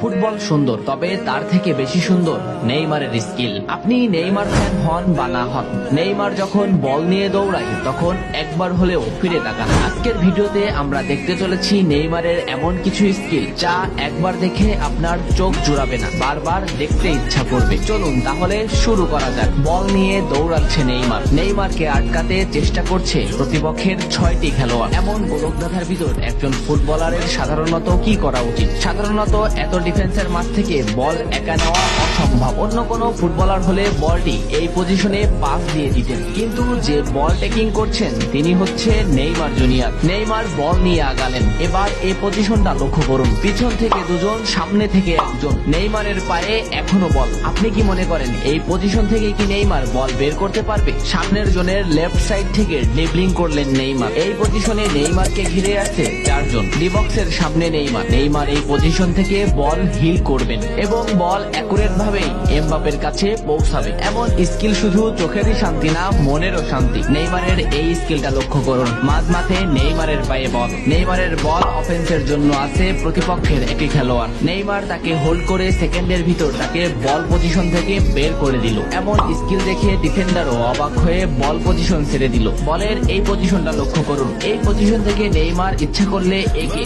Football সুন্দর, তবে তার থেকে বেশি সুন্দর নেইমারের স্কিল। আপনি নেইমার ফ্যান হন বা না হন, নেইমার যখন বল নিয়ে দৌড়ায় তখন একবার হলেও ফিরে তাকান। আজকের ভিডিওতে আমরা দেখতে চলেছি নেইমারের এমন কিছু স্কিল যা একবার দেখে আপনার চোখ জুড়াবে না, বারবার দেখতে ইচ্ছা করবে। চলুন তাহলে শুরু করা যাক। বল নিয়ে দৌড়াচ্ছে নেইমার, নেইমারকে আটকাতে চেষ্টা করছে প্রতিপক্ষের 6টি খেলোয়াড়। এমন গোলকধাঁধার ভিতর একজন ফুটবলারের সাধারণত কি করা উচিত? সাধারণত এত ডিফেন্সের মাঠ থেকে বল একা নেওয়া অসম্ভব। অন্য কোনো ফুটবলার হলে বলটি এই পজিশনে পাস দিয়ে দিতেন, কিন্তু যে বল টেকিং করছেন তিনি হচ্ছে নেইমার জুনিয়র। নেইমার বল নিয়ে আগালেন। এবার এই পজিশনটা লক্ষ্য করুন, পিছন থেকে দুজন, সামনে থেকে একজন। নেইমারের পায়ে এখনো বল। আপনি কি মনে করেন এই পজিশন থেকে কি নেইমার বল বের করতে পারবে? সামনের জনের লেফট সাইড থেকে ড্রিবলিং করলেন নেইমার। এই পজিশনে নেইমারকে ঘিরে আছে 4 জন। ডিবক্সের সামনে নেইমার। নেইমার এই পজিশন থেকে বল হিল করবেন এবং বল অ্যাকুরেট ভাবেই এমবাপের কাছে পৌঁছাবে। এমন স্কিল শুধু চোখেরই শান্তি না, মনেরও শান্তি। নেইমারের এই স্কিলটা লক্ষ্য করুন। মাঝমাঠে নেইমারের পায়ে বল। নেইমারের বল অফেন্সের জন্য আছে প্রতিপক্ষের একটি খেলোয়াড়। নেইমার তাকে হোল্ড করে সেকেন্ডের ভিতর তাকে বল পজিশন থেকে বের করে দিল। এমন স্কিল দেখে ডিফেন্ডারও অবাক হয়ে বল পজিশন ছেড়ে দিল। বলের এই পজিশনটা লক্ষ্য করুন। এই পজিশন থেকে নেইমার ইচ্ছা করলে একে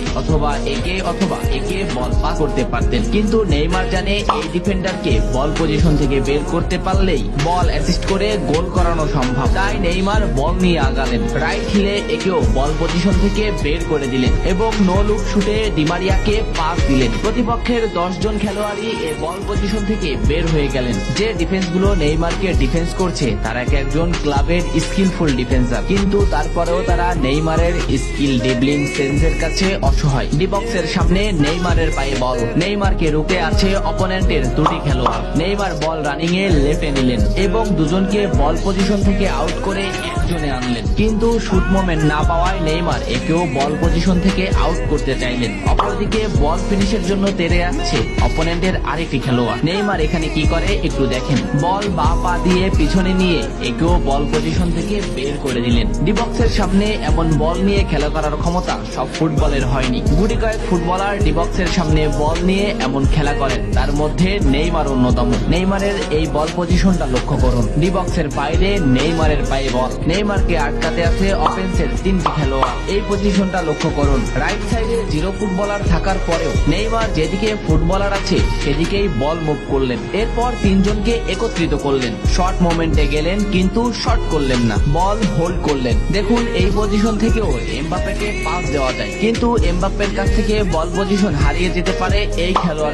বল পাস করতে পারতেন, কিন্তু নেইমার জানে এই ডিফেন্ডারকে বল পজিশন থেকে বের করতে পারলেই বল অ্যাসিস্ট করে গোল করানো সম্ভব। তাই নেইমার বল নিয়ে আগালেন, রাইট হিলে একেও বল পজিশন থেকে বের করে দিলেন এবং নো লুক শুটে ডিমারিয়াকে পাস দিলেন। প্রতিপক্ষের 10 জন খেলোয়াড়ই এই বল পজিশন থেকে বের হয়ে গেলেন। যে ডিফেন্স গুলো নেইমারকে ডিফেন্স করছে তারা এক একজন ক্লাবের স্কিলফুল ডিফেন্সার, কিন্তু তারপরেও তারা নেইমারের স্কিল ড্রিবলিং সেন্সের কাছে অসহায়। ডিবক্সের সামনে নেইমারের পায়ে বল। নেইমারকে রুখে আছে অপোনেন্টের 2টি খেলোয়াড়। নেইমার বল রানিং এ লেফটে নিলেন এবং দুজনকে বল পজিশন থেকে আউট করে একজনে আনলেন, কিন্তু শুট মোমেন্ট না পাওয়ায় নেইমার একেও বল পজিশন থেকে আউট করতে চাইলেন। অপরদিকে বল ফিনিশের জন্য তেড়ে আসছে অপোনেন্টের আরেকটি খেলোয়াড়। নেইমার এখানে কি করে একটু দেখেন। বল বা পা দিয়ে পিছনে নিয়ে একেও বল পজিশন থেকে বের করে দিলেন। ডিবক্সের সামনে এমন বল নিয়ে খেলা করার ক্ষমতা সব ফুটবলের হয়নি। গুটি কয়েক ফুটবলার ডিবক্সের সামনে বল নিয়ে এমন খেলা করেন, তার মধ্যে নেইমার অন্যতম। নেইমারের এই বল পজিশনটা লক্ষ্য করুন। ডিবক্সের বাইরে নেইমারের পায়ে বল। নেইমারকে আটকাতে আছে অফেন্সের 3টি খেলোয়াড়। এই পজিশনটা লক্ষ্য করুন। রাইট সাইডে 0 ফুটবলার থাকার পরেও নেইমার যেদিকে ফুটবলার আছে সেদিকেই বল মুভ করলেন। এরপর 3 জনকে একত্রিত করলেন, শর্ট মোমেন্টে গেলেন কিন্তু শর্ট করলেন না, বল হোল্ড করলেন। দেখুন এই পজিশন থেকেও এমবাপ্পেকে পাস দেওয়া যায়, কিন্তু এমবাপ্পের কাছ থেকে বল পজিশন হারিয়ে যেতে পারে এই খেলোয়াড়ের